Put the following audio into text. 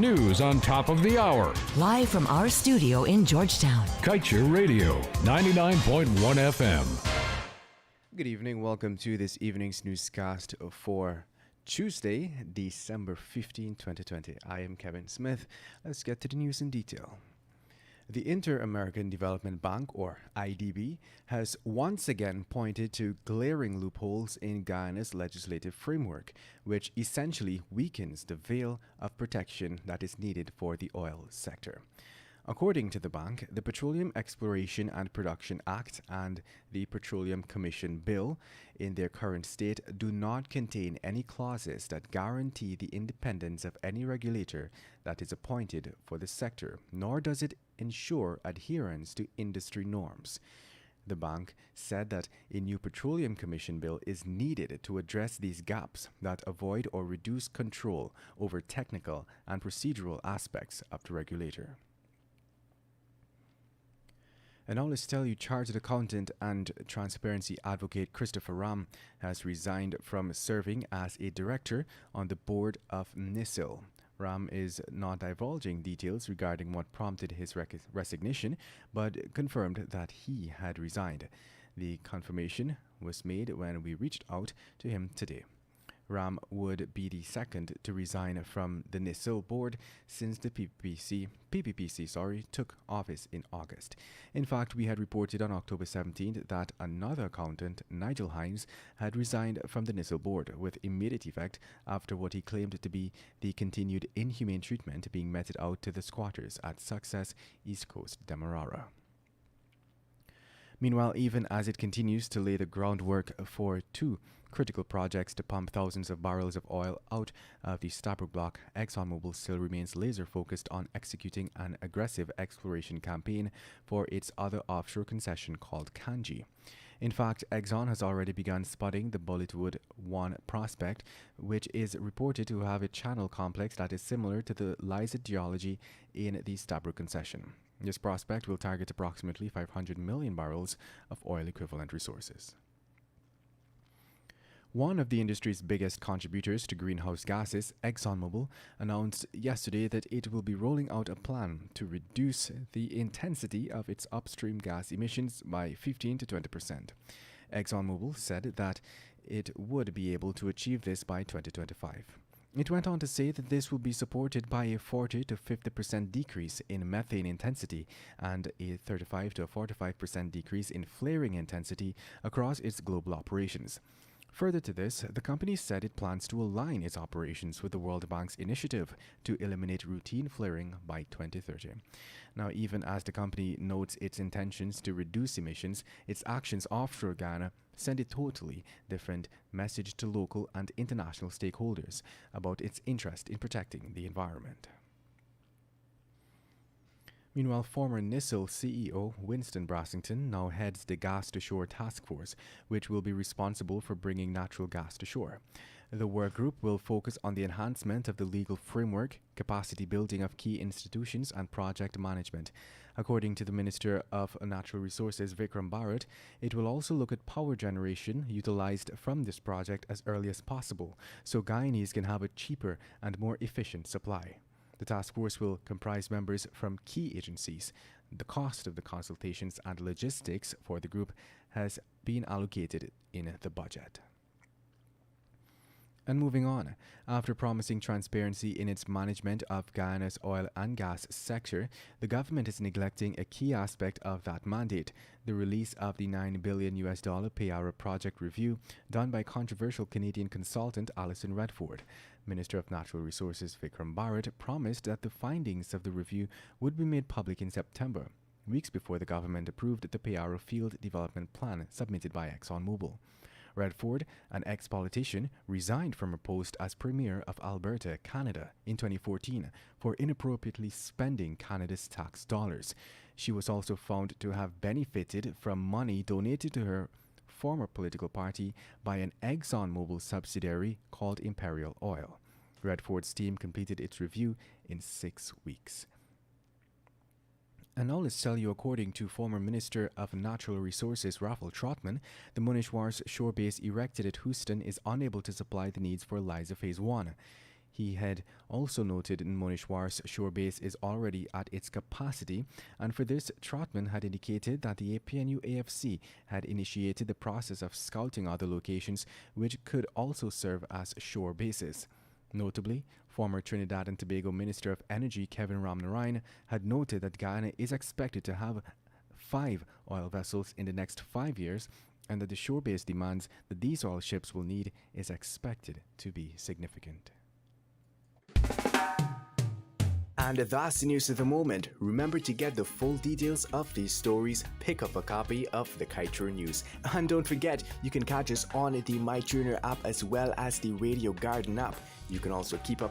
News on top of the hour. Live from our studio in Georgetown. Kaiser Radio, 99.1 FM. Good evening. Welcome to this evening's newscast for Tuesday, December 15, 2020. I am Kevin Smith. Let's get to the news in detail. The Inter-American Development Bank, or IDB, has once again pointed to glaring loopholes in Guyana's legislative framework, which essentially weakens the veil of protection that is needed for the oil sector. According to the bank, the Petroleum Exploration and Production Act and the Petroleum Commission Bill, in their current state, do not contain any clauses that guarantee the independence of any regulator that is appointed for the sector, nor does it ensure adherence to industry norms. The bank said that a new Petroleum Commission bill is needed to address these gaps that avoid or reduce control over technical and procedural aspects of the regulator. And now let's tell you, Chartered Accountant and Transparency Advocate Christopher Ram has resigned from serving as a director on the board of NISIL. Ram is not divulging details regarding what prompted his resignation, but confirmed that he had resigned. The confirmation was made when we reached out to him today. Ram would be the second to resign from the NISIL board since the PPPC took office in August. In fact, we had reported on October 17th that another accountant, Nigel Hines, had resigned from the NISIL board with immediate effect after what he claimed to be the continued inhumane treatment being meted out to the squatters at Success East Coast Demerara. Meanwhile, even as it continues to lay the groundwork for two critical projects to pump thousands of barrels of oil out of the Stabroek Block, ExxonMobil still remains laser-focused on executing an aggressive exploration campaign for its other offshore concession called Kanji. In fact, Exxon has already begun spotting the Bulletwood 1 prospect, which is reported to have a channel complex that is similar to the Liza geology in the Stabroek concession. This prospect will target approximately 500 million barrels of oil equivalent resources. One of the industry's biggest contributors to greenhouse gases, ExxonMobil, announced yesterday that it will be rolling out a plan to reduce the intensity of its upstream gas emissions by 15 to 20%. ExxonMobil said that it would be able to achieve this by 2025. It went on to say that this will be supported by a 40 to 50% decrease in methane intensity and a 35 to 45% decrease in flaring intensity across its global operations. Further to this, the company said it plans to align its operations with the World Bank's initiative to eliminate routine flaring by 2030. Now, even as the company notes its intentions to reduce emissions, its actions offshore Guyana send a totally different message to local and international stakeholders about its interest in protecting the environment. Meanwhile, former NISIL CEO Winston Brassington now heads the Gas to Shore Task Force, which will be responsible for bringing natural gas to shore. The work group will focus on the enhancement of the legal framework, capacity building of key institutions, and project management. According to the Minister of Natural Resources, Vikram Bharat, it will also look at power generation utilized from this project as early as possible, so Guyanese can have a cheaper and more efficient supply. The task force will comprise members from key agencies. The cost of the consultations and logistics for the group has been allocated in the budget. And moving on, after promising transparency in its management of Guyana's oil and gas sector, the government is neglecting a key aspect of that mandate, the release of the $9 billion Payara project review done by controversial Canadian consultant Alison Redford. Minister of Natural Resources Vikram Bharat promised that the findings of the review would be made public in September, weeks before the government approved the Payara Field Development Plan submitted by ExxonMobil. Redford, an ex-politician, resigned from her post as Premier of Alberta, Canada, in 2014 for inappropriately spending Canada's tax dollars. She was also found to have benefited from money donated to her former political party by an ExxonMobil subsidiary called Imperial Oil. Redford's team completed its review in 6 weeks. And now let's tell you, according to former Minister of Natural Resources Raffle Trotman, the Munishwar's shore base erected at Houston is unable to supply the needs for Liza Phase 1. He had also noted Moneshwar's shore base is already at its capacity, and for this, Trotman had indicated that the APNU AFC had initiated the process of scouting other locations which could also serve as shore bases. Notably, former Trinidad and Tobago Minister of Energy Kevin Ramnarine had noted that Guyana is expected to have 5 oil vessels in the next 5 years, and that the shore-based demands that these oil ships will need is expected to be significant. And that's the news of the moment. Remember, to get the full details of these stories, pick up a copy of the Kaieteur News. And don't forget, you can catch us on the MyTuner app as well as the Radio Garden app. You can also keep up to